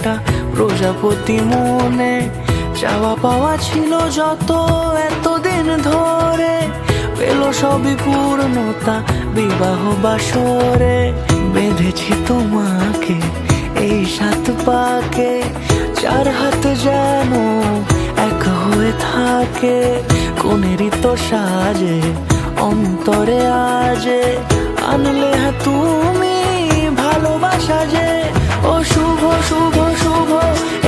একটা প্রজাপতি মনে, চাওয়া পাওয়া ছিল যত এতদিন ধরে, পেল সবই পূর্ণতা বিবাহ বাসরে। বেঁধেছি তোমাকে এই 7 পাকে, 4 হাত যেন এক হয়ে থাকে। কোনেরই তো সাজে অন্তরে আজে, আনলে তুমি ভালোবাসা যে। ও শুভ শুভ শুভ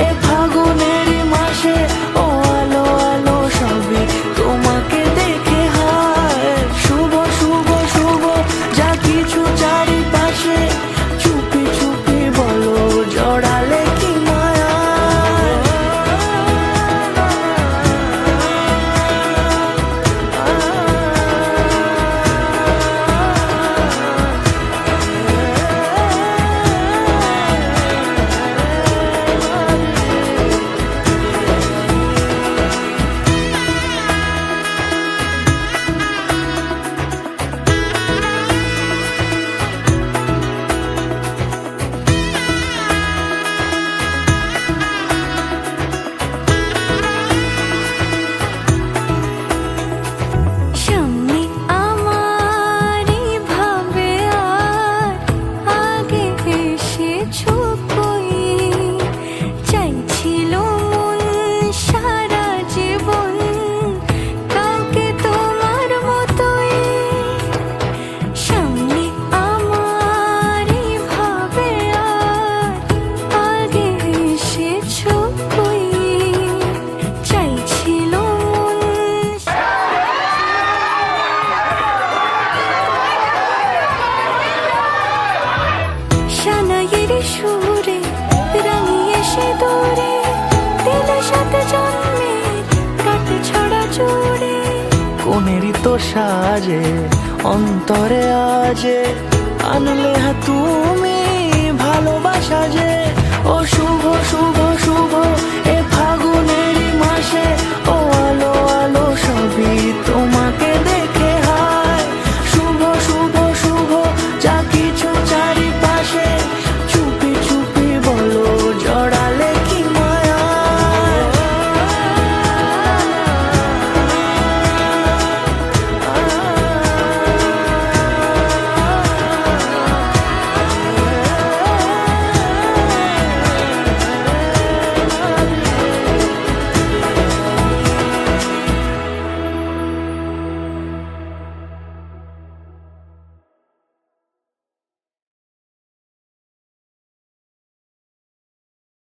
এ ফাগুনেরই মাসে, ও আলো আলো সবই তোমাকে দেখে হায়। শুভ শুভ শুভ যা কিছু চারিপাশে, চুপি চুপি বলো জড়ালে কি মায়া। সুরে রাঙিয়ে সে দূরে, দিলে 7 জন্মের কাটে ছড়া জুড়ে। কোনেরই তো সাজে অন্তরে আজে, আনলে তুমি ভালোবাসা যে। ও শুভ শুভ শুভ এ ফাগুনেরই মাসে,